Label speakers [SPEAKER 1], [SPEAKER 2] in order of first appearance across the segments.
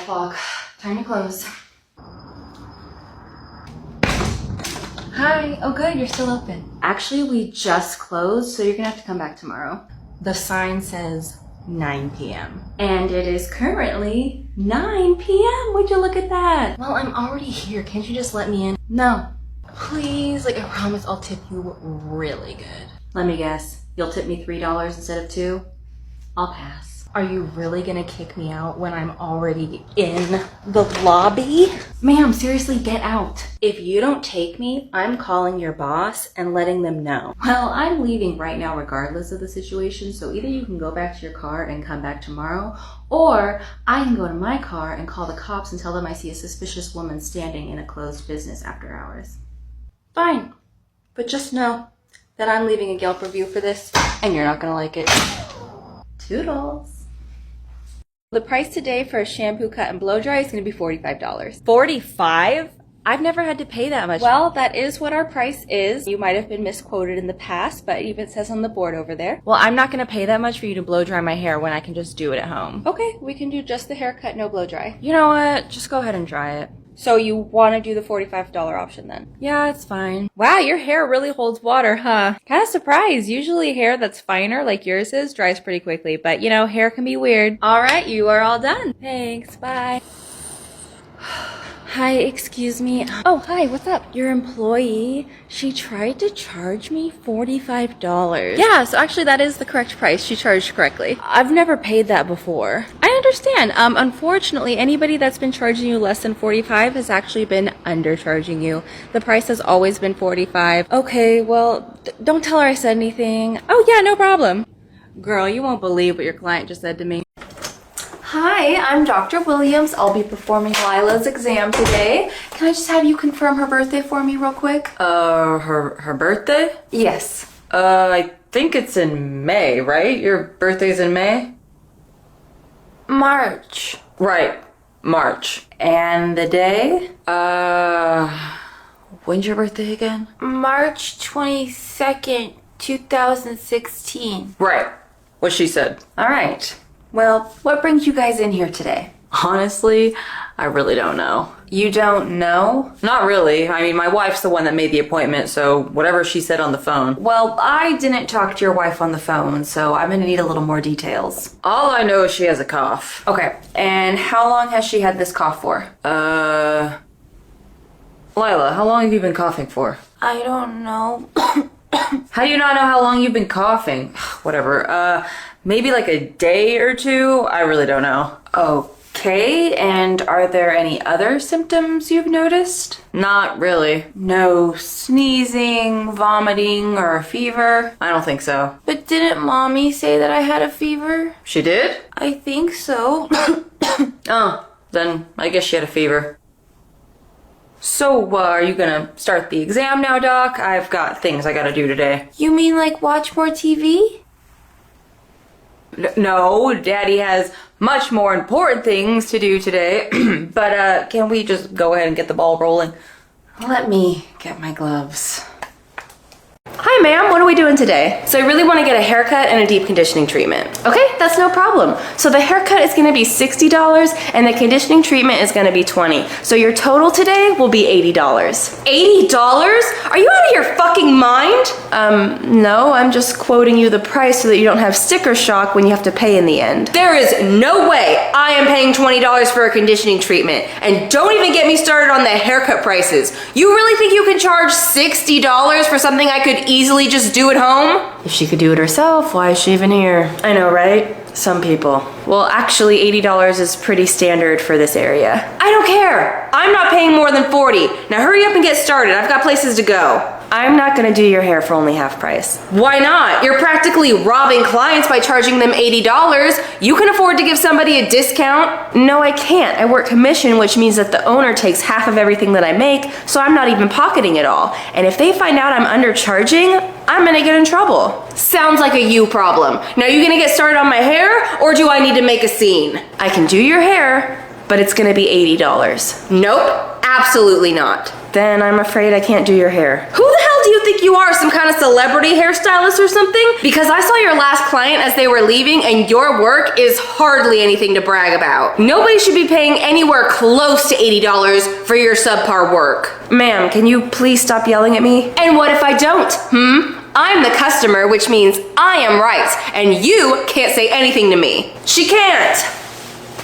[SPEAKER 1] o'clock. Time to close. Hi. Oh good, you're still open. Actually, we just closed, so you're gonna have to come back tomorrow. The sign says 9 p.m. And it is currently 9 p.m. Would you look at that? Well, I'm already here. Can't you just let me in? No. Please, like I promise I'll tip you really good. Let me guess. You'll tip me $3 instead of $2? I'll pass. Are you really gonna kick me out when I'm already in the lobby? Ma'am, seriously, get out. If you don't take me, I'm calling your boss and letting them know. Well, I'm leaving right now regardless of the situation, so either you can go back to your car and come back tomorrow, or I can go to my car and call the cops and tell them I see a suspicious woman standing in a closed business after hours. Fine, but just know that I'm leaving a Yelp review for this, and you're not gonna like it. Toodles. The price today for a shampoo, cut, and blow dry is going to be $45. $45? I've never had to pay that much. Well, that is what our price is. You might have been misquoted in the past, but it even says on the board over there. Well, I'm not going to pay that much for you to blow dry my hair when I can just do it at home. Okay, we can do just the haircut, no blow dry. You know what? Just go ahead and dry it. So you want to do the $45 option then? Yeah, it's fine. Wow, your hair really holds water, huh? Kind of surprised. Usually hair that's finer like yours is dries pretty quickly, but you know, hair can be weird. All right, you are all done. Thanks, bye. Hi, excuse me. Oh, hi, what's up? Your employee, she tried to charge me $45. Yeah, so actually that is the correct price. She charged correctly. I've never paid that before. I understand. Unfortunately, anybody that's been charging you less than $45 has actually been undercharging you. The price has always been $45. Okay, well, don't tell her I said anything. Oh yeah, no problem. Girl, you won't believe what your client just said to me. Hi, I'm Dr. Williams. I'll be performing Lila's exam today. Can I just have you confirm her birthday for me real quick?
[SPEAKER 2] Her birthday?
[SPEAKER 1] Yes.
[SPEAKER 2] I think it's in May, right? Your birthday's in May?
[SPEAKER 1] March.
[SPEAKER 2] Right, March.
[SPEAKER 1] And the day?
[SPEAKER 2] When's your birthday again?
[SPEAKER 1] March 22nd, 2016.
[SPEAKER 2] Right, what she said.
[SPEAKER 1] All right. Well, what brings you guys in here today?
[SPEAKER 2] Honestly, I really don't know.
[SPEAKER 1] You don't know?
[SPEAKER 2] Not really. I mean, my wife's the one that made the appointment, so whatever she said on the phone.
[SPEAKER 1] Well, I didn't talk to your wife on the phone, so I'm gonna need a little more details.
[SPEAKER 2] All I know is she has a cough.
[SPEAKER 1] Okay, and how long has she had this cough for?
[SPEAKER 2] Lila, how long have you been coughing for?
[SPEAKER 1] I don't know.
[SPEAKER 2] How do you not know how long you've been coughing? Whatever. Maybe like a day or two? I really don't know.
[SPEAKER 1] Okay, and are there any other symptoms you've noticed?
[SPEAKER 2] Not really.
[SPEAKER 1] No sneezing, vomiting, or a fever?
[SPEAKER 2] I don't think so.
[SPEAKER 1] But didn't Mommy say that I had a fever?
[SPEAKER 2] She did?
[SPEAKER 1] I think so.
[SPEAKER 2] Oh, then I guess she had a fever. So, are you gonna start the exam now, Doc? I've got things I gotta do today.
[SPEAKER 1] You mean like watch more TV?
[SPEAKER 2] No, Daddy has much more important things to do today. But, can we just go ahead and get the ball rolling?
[SPEAKER 1] Let me get my gloves. Hi ma'am, what are we doing today? So I really want to get a haircut and a deep conditioning treatment. Okay, that's no problem. So the haircut is going to be $60 and the conditioning treatment is going to be $20. So your total today will be $80. $80? Are you out of your fucking mind? No, I'm just quoting you the price so that you don't have sticker shock when you have to pay in the end. There is no way I am paying $20 for a conditioning treatment. And don't even get me started on the haircut prices. You really think you can charge $60 for something I could easily just do at home? If she could do it herself, why is she even here? I know, right? Some people. Well, actually, $80 is pretty standard for this area. I don't care. I'm not paying more than $40. Now hurry up and get started. I've got places to go. I'm not gonna do your hair for only half price. Why not? You're practically robbing clients by charging them $80. You can afford to give somebody a discount. No, I can't. I work commission, which means that the owner takes half of everything that I make, so I'm not even pocketing it all. And if they find out I'm undercharging, I'm gonna get in trouble. Sounds like a you problem. Now you gonna get started on my hair, or do I need to make a scene? I can do your hair, but it's gonna be $80. Nope, absolutely not. Then I'm afraid I can't do your hair. Who the hell do you think
[SPEAKER 3] think you are, some kind of celebrity hairstylist or something? Because I saw your last client as they were leaving and your work is hardly anything to brag about. Nobody should be paying anywhere close to $80 for your subpar work.
[SPEAKER 2] Ma'am, can you please stop yelling at me?
[SPEAKER 3] And what if I don't, I'm the customer, which means I am right, and you can't say anything to me.
[SPEAKER 2] She can't.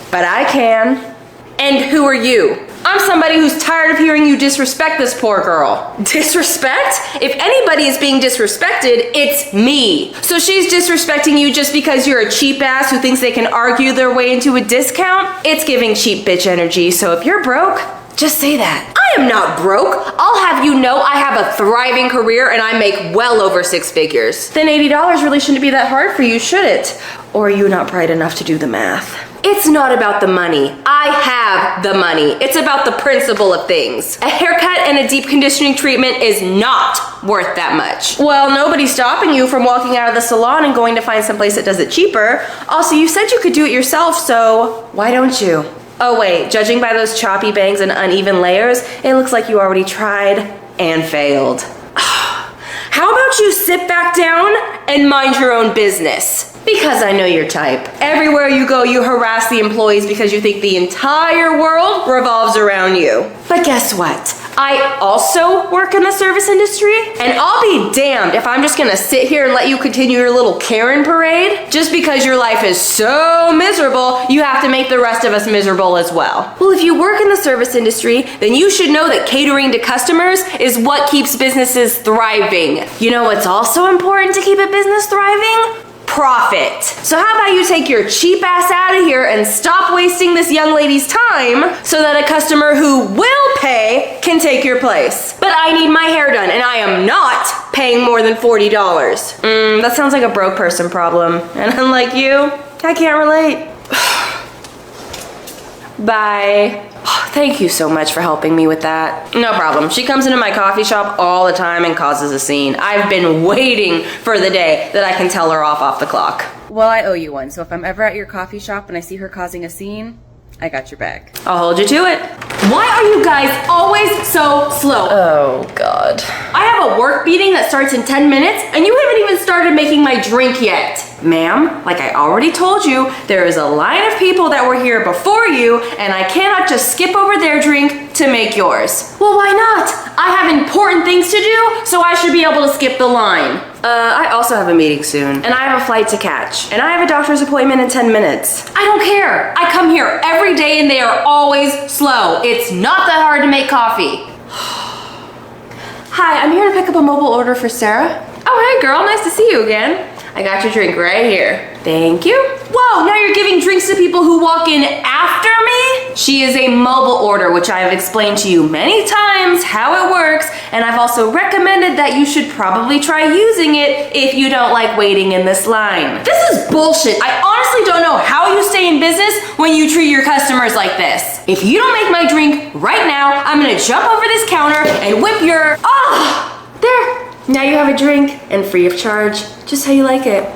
[SPEAKER 2] But I can.
[SPEAKER 3] And who are you? I'm somebody who's tired of hearing you disrespect this poor girl. Disrespect? If anybody is being disrespected, it's me. So she's disrespecting you just because you're a cheap ass who thinks they can argue their way into a discount? It's giving cheap bitch energy, so if you're broke, just say that. I am not broke. I'll have you know I have a thriving career and I make well over 6 figures.
[SPEAKER 2] Then $80 really shouldn't be that hard for you, should it? Or are you not bright enough to do the math?
[SPEAKER 3] It's not about the money. I have the money. It's about the principle of things. A haircut and a deep conditioning treatment is not worth that much.
[SPEAKER 2] Well, nobody's stopping you from walking out of the salon and going to find someplace that does it cheaper. Also, you said you could do it yourself, so why don't you? Oh wait, judging by those choppy bangs and uneven layers, it looks like you already tried and failed.
[SPEAKER 3] How about you sit back down and mind your own business? Because I know your type. Everywhere you go, you harass the employees because you think the entire world revolves around you. But guess what? I also work in the service industry, and I'll be damned if I'm just gonna sit here and let you continue your little Karen parade. Just because your life is so miserable, you have to make the rest of us miserable as well. Well, if you work in the service industry, then you should know that catering to customers is what keeps businesses thriving. You know what's also important to keep a business thriving? Profit. So how about you take your cheap ass out of here and stop wasting this young lady's time so that a customer who will pay can take your place. But I need my hair done and I am not paying more than $40.
[SPEAKER 2] That sounds like a broke person problem. And unlike you, I can't relate. Bye. Thank you so much for helping me with that. No problem. She comes into my coffee shop all the time and causes a scene. I've been waiting for the day that I can tell her off the clock. Well, I owe you one, so if I'm ever at your coffee shop and I see her causing a scene, I got your back. I'll hold you to it.
[SPEAKER 3] Why are you guys always so slow?
[SPEAKER 2] Oh, God.
[SPEAKER 3] I have a work meeting that starts in 10 minutes and you haven't even started making my drink yet.
[SPEAKER 2] Ma'am, like I already told you, there is a line of people that were here before you, and I cannot just skip over their drink to make yours.
[SPEAKER 3] Well, why not? I have important things to do, so I should be able to skip the line.
[SPEAKER 2] I also have a meeting soon, and I have a flight to catch, and I have a doctor's appointment in 10 minutes.
[SPEAKER 3] I don't care. I come here every day and they are always slow. It's not that hard to make coffee.
[SPEAKER 2] Hi, I'm here to pick up a mobile order for Sarah. Oh, hey girl, nice to see you again. I got your drink right here. Thank you.
[SPEAKER 3] Whoa, now you're giving drinks to people who walk in after me? She is a mobile order, which I have explained to you many times how it works, and I've also recommended that you should probably try using it if you don't like waiting in this line. This is bullshit. I honestly don't know how you stay in business when you treat your customers like this. If you don't make my drink right now, I'm gonna jump over this counter and whip your, there.
[SPEAKER 2] Now you have a drink, and free of charge, just how you like it.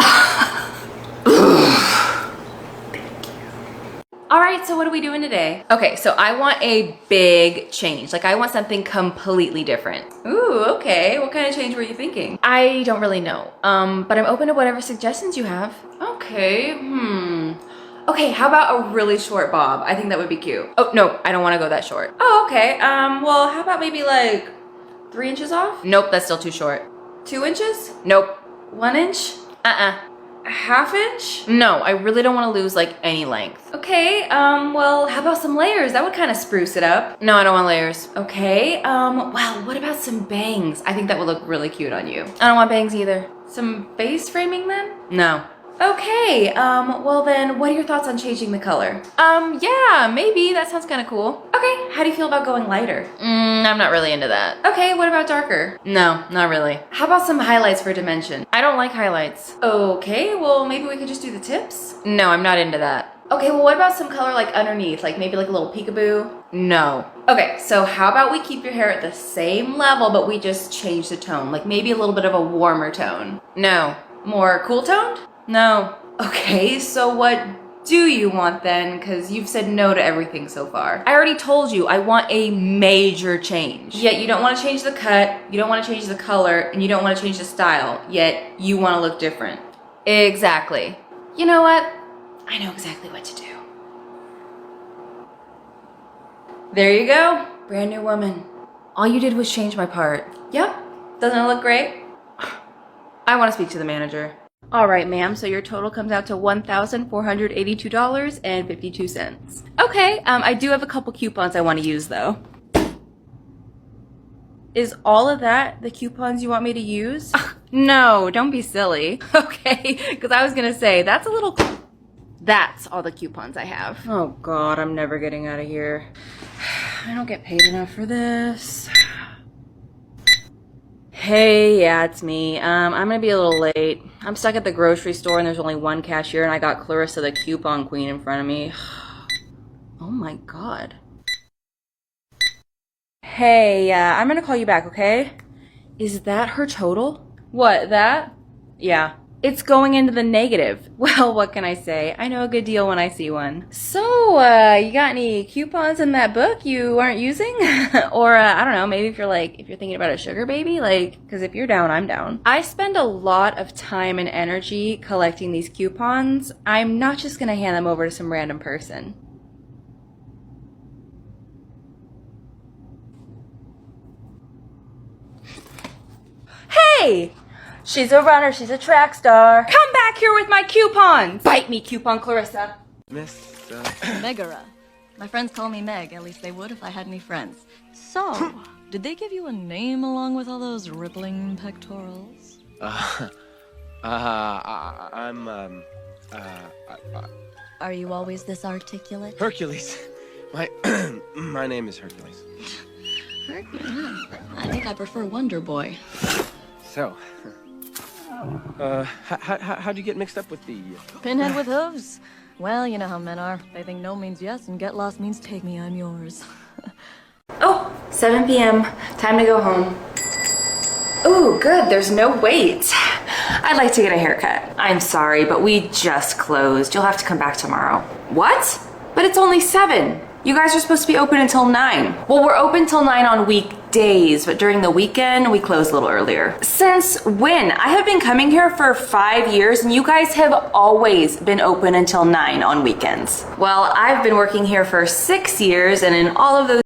[SPEAKER 1] All right, so what are we doing today? Okay, so I want a big change. Like I want something completely different. Ooh, okay. What kind of change were you thinking? I don't really know. But I'm open to whatever suggestions you have. Okay, Okay, how about a really short bob? I think that would be cute. Oh, no, I don't want to go that short. Oh, okay. Well, how about maybe like 3 inches off? Nope, that's still too short. 2 inches? Nope. 1 inch? Half inch? No, I really don't want to lose like any length. Okay, well, how about some layers? That would kind of spruce it up. No, I don't want layers. Okay, well, what about some bangs? I think that would look really cute on you. I don't want bangs either. Some face framing then? No. Okay, well then, what are your thoughts on changing the color? Yeah, maybe, that sounds kind of cool. Okay, how do you feel about going lighter? I'm not really into that. Okay, what about darker? No, not really. How about some highlights for dimension? I don't like highlights. Okay, well maybe we could just do the tips? No, I'm not into that. Okay, well what about some color like underneath, like maybe like a little peekaboo? No. Okay, so how about we keep your hair at the same level, but we just change the tone, like maybe a little bit of a warmer tone? No. More cool toned? No. Okay, so what
[SPEAKER 2] do you want then? Because you've said no to everything so far. I already told you I want a major change. Yet you don't want to change the cut, you don't want to change the color, and you don't want to change the style. Yet you want to look different. Exactly. You know what? I know exactly what to do. There you go. Brand new woman. All you did was change my part. Yep. Doesn't it look great? I want to speak to the manager. All right, ma'am. So your total comes out to $1,482.52. Okay. I do have a couple coupons I want to use though. Is all of that the coupons you want me to use? No, don't be silly. Okay, because I was gonna say that's a little. That's all the coupons I have. Oh God, I'm never getting out of here. I don't get paid enough for this. Hey, yeah, it's me. I'm gonna be a little late. I'm stuck at the grocery store and there's only one cashier and I got Clarissa the coupon queen in front of me. Oh my God. Hey, I'm gonna call you back, okay? Is that her total? What, that? Yeah. It's going into the negative. Well, what can I say? I know a good deal when I see one. So, you got any coupons in that book you aren't using? Or, I don't know, maybe if you're thinking about a sugar baby, because if you're down, I'm down. I spend a lot of time and energy collecting these coupons. I'm not just gonna hand them over to some random person. Hey! She's a runner, she's a track star. Come back here with my coupons! Bite me, coupon Clarissa.
[SPEAKER 4] Miss,
[SPEAKER 5] Megara. My friends call me Meg, at least they would if I had any friends. So, did they give you a name along with all those rippling pectorals? Are you always this articulate?
[SPEAKER 4] Hercules. My, my name is Hercules.
[SPEAKER 5] Hercules? I think I prefer Wonder Boy.
[SPEAKER 4] So, how'd you get mixed up with the...
[SPEAKER 5] Pinhead with hooves? Well, you know how men are. They think no means yes and get lost means take me, I'm yours.
[SPEAKER 2] Oh, 7 p.m. Time to go home. Ooh, good, there's no wait. I'd like to get a haircut. I'm sorry, but we just closed. You'll have to come back tomorrow. What? But it's only 7. You guys are supposed to be open until 9. Well, we're open till 9 on weekdays, but during the weekend, we close a little earlier. Since when? I have been coming here for 5 years, and you guys have always been open until 9 on weekends. Well, I've been working here for 6 years, and in all of those